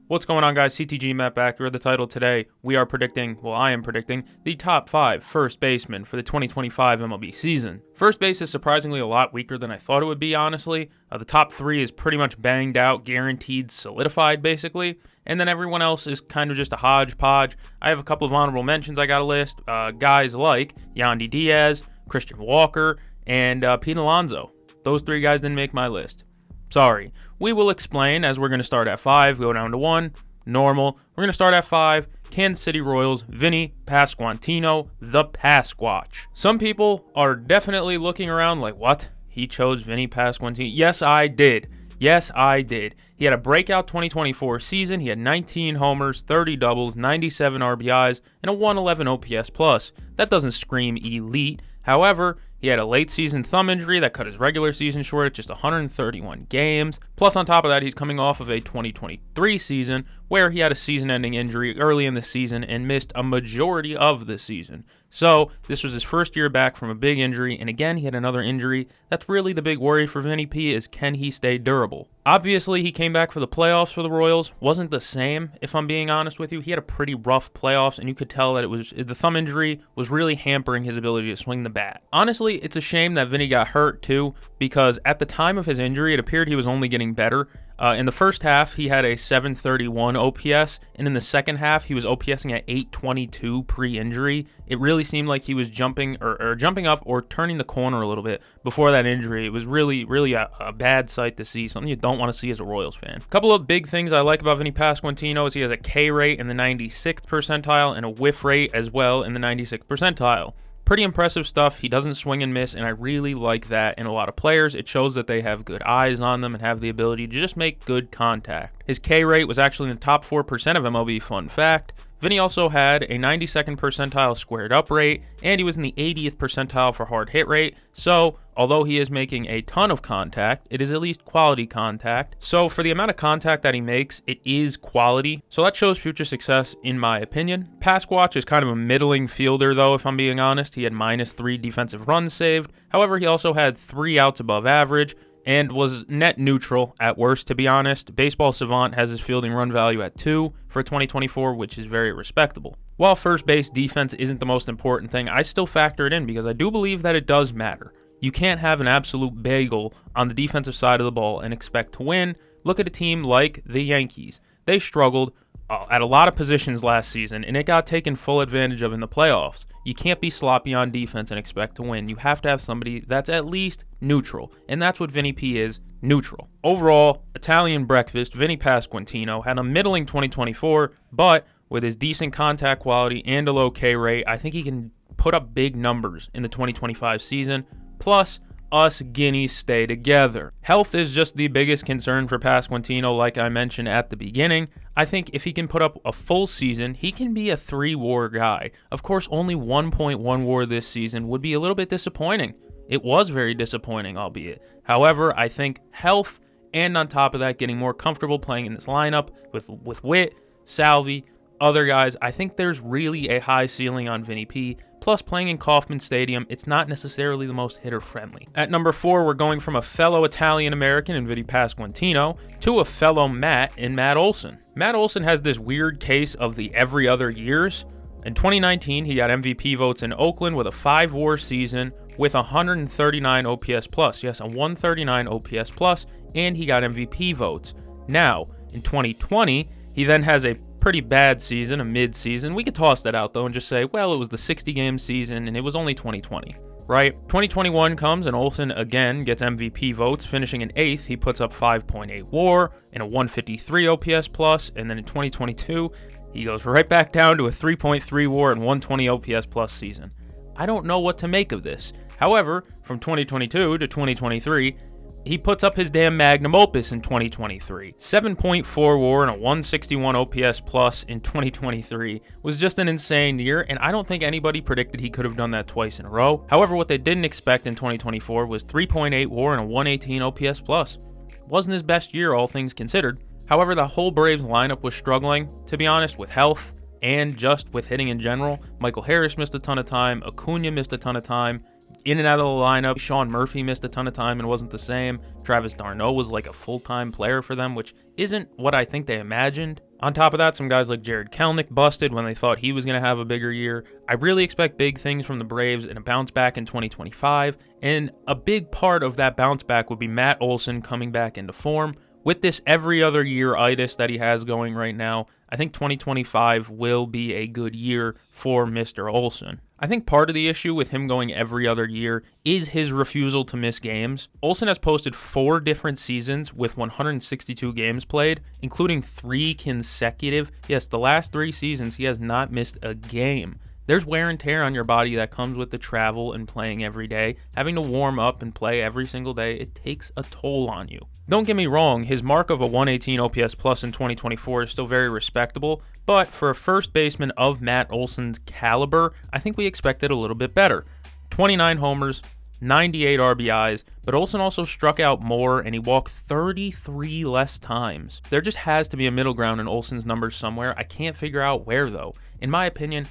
What's going on, guys? CTG Matt back here with the title today. I am predicting the top 5 first basemen for the 2025 MLB season. First base is surprisingly a lot weaker than I thought it would be, honestly. The top 3 is pretty much banged out, guaranteed, solidified, basically. And then everyone else is kind of just a hodgepodge. I have a couple of honorable mentions I got to list. Guys like Yandy Diaz, Christian Walker, and Pete Alonso. Those 3 guys didn't make my list. Sorry. We will explain as we're going to start at 5, go down to 1, normal. We're going to start at 5, Kansas City Royals, Vinny Pasquantino, the Pasquatch. Some people are definitely looking around like, what? He chose Vinny Pasquantino? Yes, I did. He had a breakout 2024 season. He had 19 homers, 30 doubles, 97 RBIs, and a 111 OPS+. That doesn't scream elite. However, he had a late season thumb injury that cut his regular season short at just 131 games. Plus, on top of that, he's coming off of a 2023 season where he had a season-ending injury early in the season and missed a majority of the season. So, this was his first year back from a big injury, and again, he had another injury. That's really the big worry for Vinny P is, can he stay durable? Obviously, he came back for the playoffs for the Royals. Wasn't the same, if I'm being honest with you. He had a pretty rough playoffs, and you could tell that the thumb injury was really hampering his ability to swing the bat. Honestly, it's a shame that Vinny got hurt, too, because at the time of his injury, it appeared he was only getting better. In the first half, he had a 731 OPS, and in the second half, he was OPSing at 822 pre-injury. It really seemed like he was jumping up or turning the corner a little bit before that injury. It was really a bad sight to see, something you don't want to see as a Royals fan. A couple of big things I like about Vinny Pasquantino is he has a K rate in the 96th percentile and a whiff rate as well in the 96th percentile. Pretty impressive stuff. He doesn't swing and miss, and I really like that in a lot of players. It shows that they have good eyes on them and have the ability to just make good contact. His K rate was actually in the top 4% of MLB, fun fact. Vinny also had a 92nd percentile squared up rate, and he was in the 80th percentile for hard hit rate. So, although he is making a ton of contact, it is at least quality contact. So, for the amount of contact that he makes, it is quality. So, that shows future success, in my opinion. Pasquatch is kind of a middling fielder, though, if I'm being honest. He had -3 defensive runs saved. However, he also had 3 outs above average and was net neutral at worst, to be honest. Baseball Savant has his fielding run value at 2 for 2024, which is very respectable. While first base defense isn't the most important thing, I still factor it in because I do believe that it does matter. You can't have an absolute bagel on the defensive side of the ball and expect to win. Look at a team like the Yankees. They struggled at a lot of positions last season, and it got taken full advantage of in the playoffs. You can't be sloppy on defense and expect to win. You have to have somebody that's at least neutral, and that's what Vinny P is, neutral. Overall, Italian breakfast, Vinny Pasquantino had a middling 2024, but with his decent contact quality and a low K rate, I think he can put up big numbers in the 2025 season. Plus, us Guineas stay together. Health is just the biggest concern for Pasquantino, like I mentioned at the beginning. I think if he can put up a full season, he can be a 3-WAR guy. Of course, only 1.1 WAR this season would be a little bit disappointing. It was very disappointing, albeit. However, I think health, and on top of that, getting more comfortable playing in this lineup with Witt, Salvi, other guys, I think there's really a high ceiling on Vinny P. Plus, playing in Kauffman Stadium, it's not necessarily the most hitter-friendly. At number 4, we're going from a fellow Italian-American in Vinny Pasquantino to a fellow Matt in Matt Olson. Matt Olson has this weird case of the every other years. In 2019, he got MVP votes in Oakland with a 5-WAR season with 139 OPS+. Yes, a 139 OPS+, and he got MVP votes. Now, in 2020, he then has a pretty bad season, a mid-season. We could toss that out, though, and just say, well, it was the 60-game season, and it was only 2020, right? 2021 comes, and Olson again gets MVP votes, finishing in 8th. He puts up 5.8 WAR and a 153 OPS+, and then in 2022, he goes right back down to a 3.3 WAR and 120 OPS+ season. I don't know what to make of this. However, from 2022 to 2023, he puts up his damn magnum opus in 2023. 7.4 WAR and a 161 OPS+ in 2023 was just an insane year, and I don't think anybody predicted he could have done that twice in a row. However, what they didn't expect in 2024 was 3.8 WAR and a 118 OPS+. Wasn't his best year, all things considered. However, the whole Braves lineup was struggling, to be honest, with health and just with hitting in general. Michael Harris missed a ton of time. Acuna missed a ton of time. in and out of the lineup. Sean Murphy missed a ton of time and wasn't the same. Travis d'Arnaud was like a full-time player for them, which isn't what I think they imagined. On top of that, some guys like Jared Kelenic busted when they thought he was going to have a bigger year. I really expect big things from the Braves and a bounce back in 2025, and a big part of that bounce back would be Matt Olson coming back into form. With this every other year-itis that he has going right now, I think 2025 will be a good year for Mr. Olson. I think part of the issue with him going every other year is his refusal to miss games. Olson has posted 4 different seasons with 162 games played, including 3 consecutive. Yes, the last 3 seasons he has not missed a game. There's wear and tear on your body that comes with the travel and playing every day. Having to warm up and play every single day, it takes a toll on you. Don't get me wrong, his mark of a 118 OPS plus in 2024 is still very respectable, but for a first baseman of Matt Olson's caliber, I think we expected a little bit better. 29 homers, 98 RBIs, but Olson also struck out more and he walked 33 less times. There just has to be a middle ground in Olson's numbers somewhere. I can't figure out where though. In my opinion,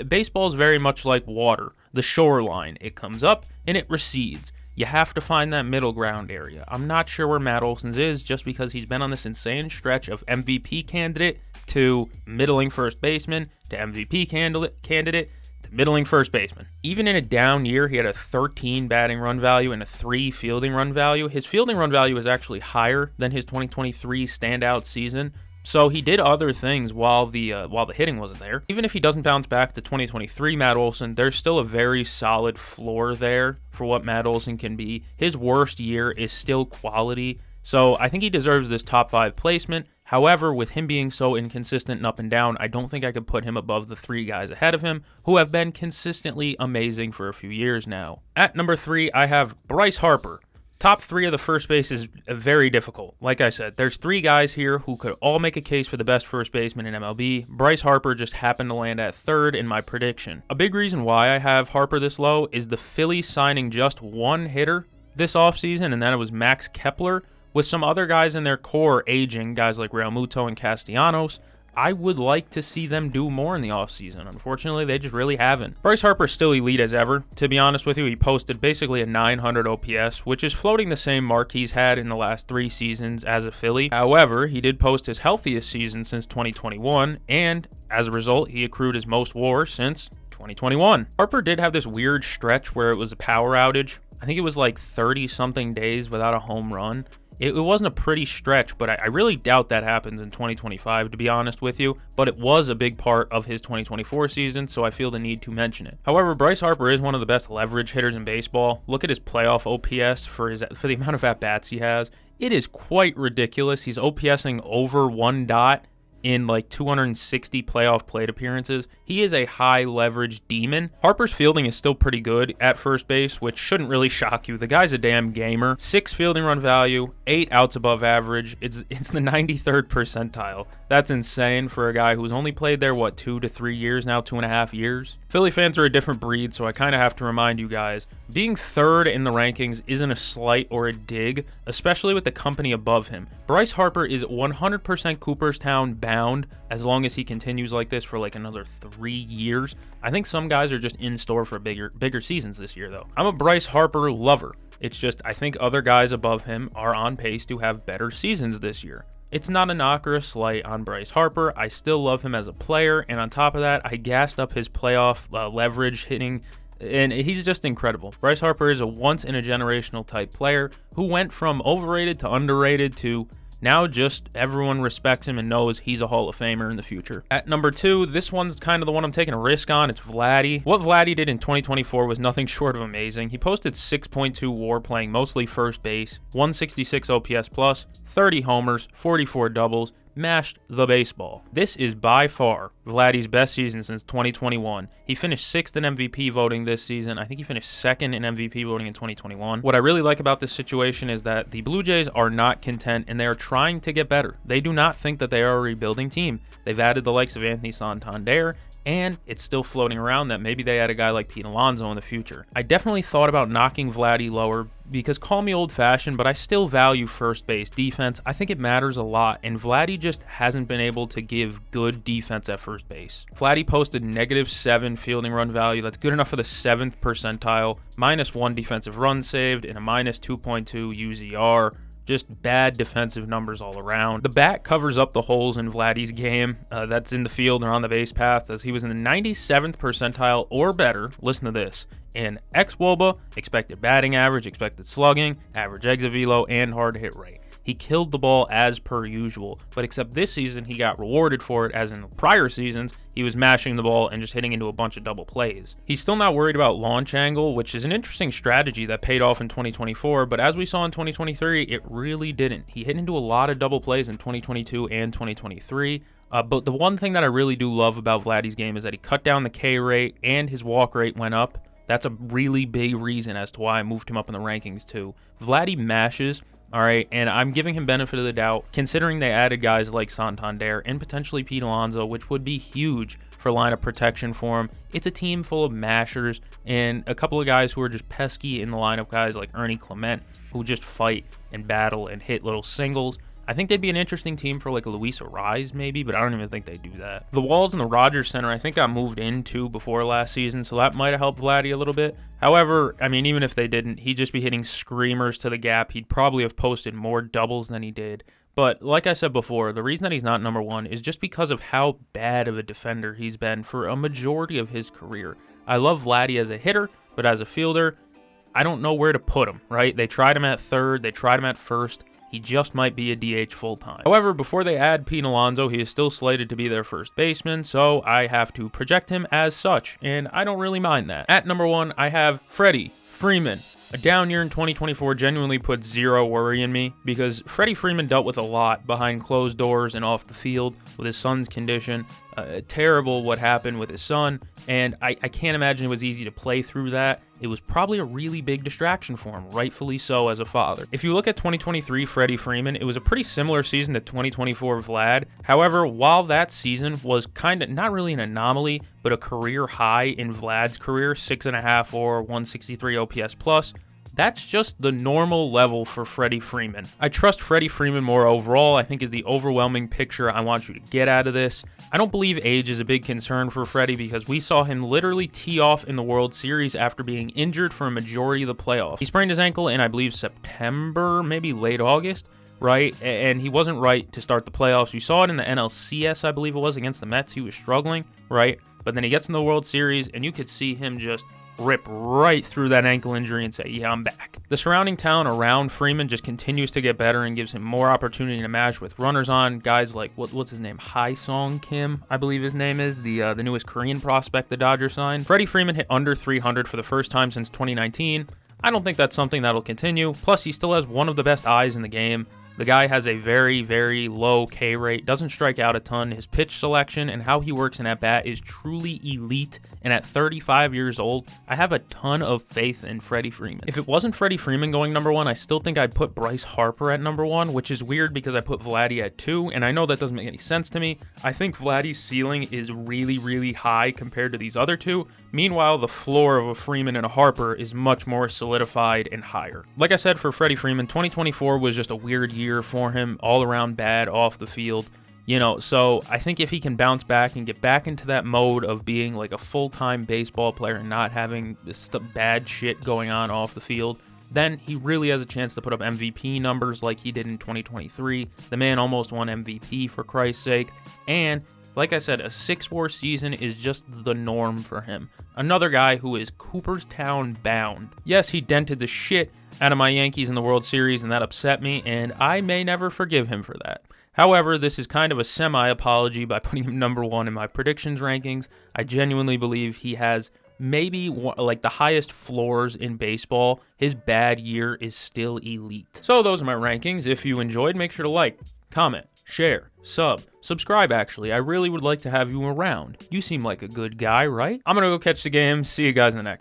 baseball is very much like water, the shoreline. It comes up and it recedes. You have to find that middle ground area. I'm not sure where Matt Olson's is just because he's been on this insane stretch of MVP candidate to middling first baseman to MVP candidate to middling first baseman. Even in a down year, he had a 13 batting run value and a 3 fielding run value. His fielding run value is actually higher than his 2023 standout season. So he did other things while the hitting wasn't there. Even if he doesn't bounce back to 2023 Matt Olson, there's still a very solid floor there for what Matt Olson can be. His worst year is still quality, so I think he deserves this top 5 placement. However, with him being so inconsistent and up and down, I don't think I could put him above the 3 guys ahead of him who have been consistently amazing for a few years now. At number 3, I have Bryce Harper. Top 3 of the first base is very difficult. Like I said, there's 3 guys here who could all make a case for the best first baseman in MLB. Bryce Harper just happened to land at 3rd in my prediction. A big reason why I have Harper this low is the Phillies signing just 1 hitter this offseason, and then it was Max Kepler. With some other guys in their core aging, guys like Real Muto and Castellanos, I would like to see them do more in the offseason. Unfortunately, they just really haven't. Bryce Harper's still elite as ever. To be honest with you, he posted basically a 900 OPS, which is floating the same mark he's had in the last 3 seasons as a Philly. However, he did post his healthiest season since 2021, and as a result, he accrued his most WAR since 2021. Harper did have this weird stretch where it was a power outage. I think it was like 30-something days without a home run. It wasn't a pretty stretch, but I really doubt that happens in 2025, to be honest with you. But it was a big part of his 2024 season, so I feel the need to mention it. However, Bryce Harper is one of the best leverage hitters in baseball. Look at his playoff OPS for the amount of at-bats he has. It is quite ridiculous. He's OPSing over 1 dot in like 260 playoff plate appearances. He is a high leverage demon. Harper's fielding is still pretty good at first base, which shouldn't really shock you. The guy's a damn gamer. 6 fielding run value, 8 outs above average. It's the 93rd percentile. That's insane for a guy who's only played there, 2 to 3 years now, 2.5 years. Philly fans are a different breed, so I kind of have to remind you guys, being 3rd in the rankings isn't a slight or a dig, especially with the company above him. Bryce Harper is 100% Cooperstown bound as long as he continues like this for like another 3 years. I think some guys are just in store for bigger seasons this year, though. I'm a Bryce Harper lover. It's just I think other guys above him are on pace to have better seasons this year. It's not a knock or a slight on Bryce Harper. I still love him as a player, and on top of that, I gassed up his playoff leverage hitting, and he's just incredible. Bryce Harper is a once-in-a-generational type player who went from overrated to underrated to now just everyone respects him and knows he's a Hall of Famer in the future. At number 2, this one's kind of the one I'm taking a risk on. It's Vladdy. What Vladdy did in 2024 was nothing short of amazing. He posted 6.2 WAR playing mostly first base, 166 OPS plus, 30 homers, 44 doubles, mashed the baseball. This is by far Vladdy's best season since 2021. He finished 6th in MVP voting this season. I think he finished 2nd in MVP voting in 2021. What I really like about this situation is that the Blue Jays are not content and they are trying to get better. They do not think that they are a rebuilding team. They've added the likes of Anthony Santander, and it's still floating around that maybe they add a guy like Pete Alonso in the future. I definitely thought about knocking Vladdy lower because, call me old-fashioned, but I still value first base defense. I think it matters a lot, and Vladdy just hasn't been able to give good defense at first base. Vladdy posted -7 fielding run value. That's good enough for the 7th percentile, -1 defensive run saved, and a -2.2 UZR. Just bad defensive numbers all around. The bat covers up the holes in Vladdy's game that's in the field or on the base paths, as he was in the 97th percentile or better, listen to this, in xWOBA, expected batting average, expected slugging, average exit velo, and hard hit rate. He killed the ball as per usual, but except this season, he got rewarded for it, as in prior seasons, he was mashing the ball and just hitting into a bunch of double plays. He's still not worried about launch angle, which is an interesting strategy that paid off in 2024, but as we saw in 2023, it really didn't. He hit into a lot of double plays in 2022 and 2023. But the one thing that I really do love about Vladdy's game is that he cut down the K rate and his walk rate went up. That's a really big reason as to why I moved him up in the rankings too. Vladdy mashes. All right, and I'm giving him benefit of the doubt, considering they added guys like Santander and potentially Pete Alonso, which would be huge for lineup protection for him. It's a team full of mashers and a couple of guys who are just pesky in the lineup, guys like Ernie Clement, who just fight and battle and hit little singles. I think they'd be an interesting team for like a Luis Ariz maybe, but I don't even think they do that. The walls in the Rogers Center I think got moved into before last season, so that might have helped Vladdy a little bit. However, I mean, even if they didn't, he'd just be hitting screamers to the gap. He'd probably have posted more doubles than he did. But like I said before, the reason that he's not number one is just because of how bad of a defender he's been for a majority of his career. I love Vladdy as a hitter, but as a fielder, I don't know where to put him, right? They tried him at third, they tried him at first. He just might be a DH full-time. However, before they add Pete Alonso, he is still slated to be their first baseman, so I have to project him as such, and I don't really mind that. At number one, I have Freddie Freeman. A down year in 2024 genuinely put zero worry in me because Freddie Freeman dealt with a lot behind closed doors and off the field with his son's condition. Terrible what happened with his son, and I can't imagine it was easy to play through that. It was probably a really big distraction for him, rightfully so as a father. If you look at 2023 Freddie Freeman, it was a pretty similar season to 2024 Vlad. However, while that season was kind of not really an anomaly, but a career high in Vlad's career, 6.5 or 163 OPS plus, that's just the normal level for Freddie Freeman. I trust Freddie Freeman more overall, I think is the overwhelming picture I want you to get out of this. I don't believe age is a big concern for Freddie because we saw him literally tee off in the World Series after being injured for a majority of the playoffs. He sprained his ankle in, I believe, September, maybe late August, right? And he wasn't right to start the playoffs. You saw it in the NLCS, I believe it was, against the Mets. He was struggling, right? But then he gets in the World Series, and you could see him just rip right through that ankle injury and say, yeah, I'm back. The surrounding talent around Freeman just continues to get better and gives him more opportunity to match with runners on. Guys like, what's his name? Hae-Sung Kim, I believe his name is, the newest Korean prospect the Dodgers signed. Freddie Freeman hit under 300 for the first time since 2019. I don't think that's something that'll continue. Plus, he still has one of the best eyes in the game. The guy has a very, very low K rate, doesn't strike out a ton. His pitch selection and how he works in at-bat is truly elite, and at 35 years old, I have a ton of faith in Freddie Freeman. If it wasn't Freddie Freeman going number one, I still think I'd put Bryce Harper at number one, which is weird because I put Vladdy at two, and I know that doesn't make any sense to me. I think Vladdy's ceiling is really, really high compared to these other two. Meanwhile, the floor of a Freeman and a Harper is much more solidified and higher. Like I said, for Freddie Freeman, 2024 was just a weird year for him, all around bad off the field, so I think if he can bounce back and get back into that mode of being like a full-time baseball player and not having this bad shit going on off the field, then he really has a chance to put up MVP numbers like he did in 2023. The man almost won MVP, for Christ's sake, and like I said, a 6-WAR season is just the norm for him. Another guy who is Cooperstown bound. Yes, he dented the shit out of my Yankees in the World Series, and that upset me, and I may never forgive him for that. However, this is kind of a semi-apology by putting him number one in my predictions rankings. I genuinely believe he has maybe like the highest floors in baseball. His bad year is still elite. So those are my rankings. If you enjoyed, make sure to like, comment, share, subscribe actually. I really would like to have you around. You seem like a good guy, right? I'm gonna go catch the game. See you guys in the next.